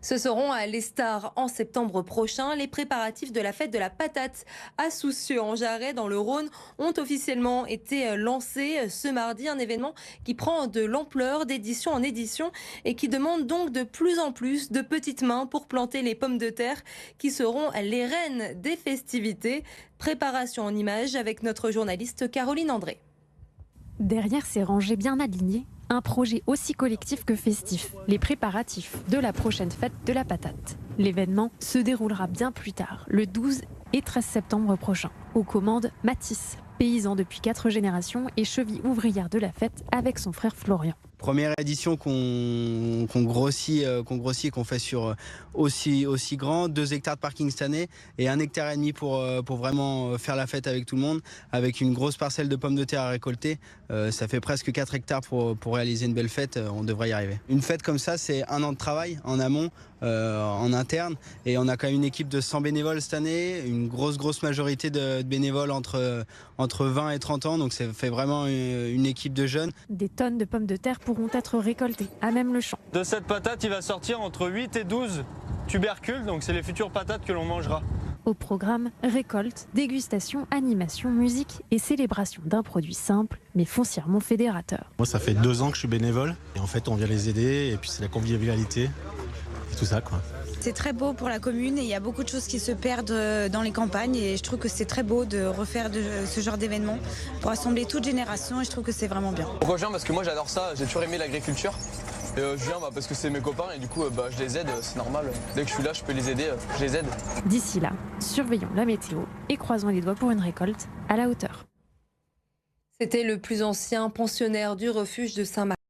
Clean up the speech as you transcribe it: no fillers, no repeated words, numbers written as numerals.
Ce seront les stars en septembre prochain. Les préparatifs de la fête de la patate à Soucieux-en-Jarret dans le Rhône ont officiellement été lancés ce mardi. Un événement qui prend de l'ampleur d'édition en édition et qui demande donc de plus en plus de petites mains pour planter les pommes de terre qui seront les reines des festivités. Préparation en images avec notre journaliste Caroline André. Derrière ces rangées bien alignées, un projet aussi collectif que festif, les préparatifs de la prochaine fête de la patate. L'événement se déroulera bien plus tard, le 12 et 13 septembre prochain. Aux commandes, Mathis, paysan depuis 4 générations et cheville ouvrière de la fête avec son frère Florian. Première édition qu'on grossit et qu'on fait sur aussi grand, 2 hectares de parking cette année et 1,5 hectare pour vraiment faire la fête avec tout le monde, avec une grosse parcelle de pommes de terre à récolter. Ça fait presque 4 hectares pour réaliser une belle fête, on devrait y arriver. Une fête comme ça, c'est 1 an de travail en amont, en interne, et on a quand même une équipe de 100 bénévoles cette année, une grosse majorité de bénévoles entre 20 et 30 ans, donc ça fait vraiment une équipe de jeunes. Des tonnes de pommes de terre pourront être récoltées à même le champ. De cette patate, il va sortir entre 8 et 12 tubercules, donc c'est les futures patates que l'on mangera. Au programme, récolte, dégustation, animation, musique et célébration d'un produit simple mais foncièrement fédérateur. Moi, ça fait 2 ans que je suis bénévole et en fait, on vient les aider et puis c'est la convivialité et tout ça, quoi. C'est très beau pour la commune et il y a beaucoup de choses qui se perdent dans les campagnes et je trouve que c'est très beau de refaire ce genre d'événement pour rassembler toutes générations et je trouve que c'est vraiment bien. Pourquoi je viens? Parce que moi j'adore ça, j'ai toujours aimé l'agriculture. Et je viens parce que c'est mes copains et du coup je les aide, c'est normal. Dès que je suis là, je peux les aider, je les aide. D'ici là, surveillons la météo et croisons les doigts pour une récolte à la hauteur. C'était le plus ancien pensionnaire du refuge de Saint-Martin.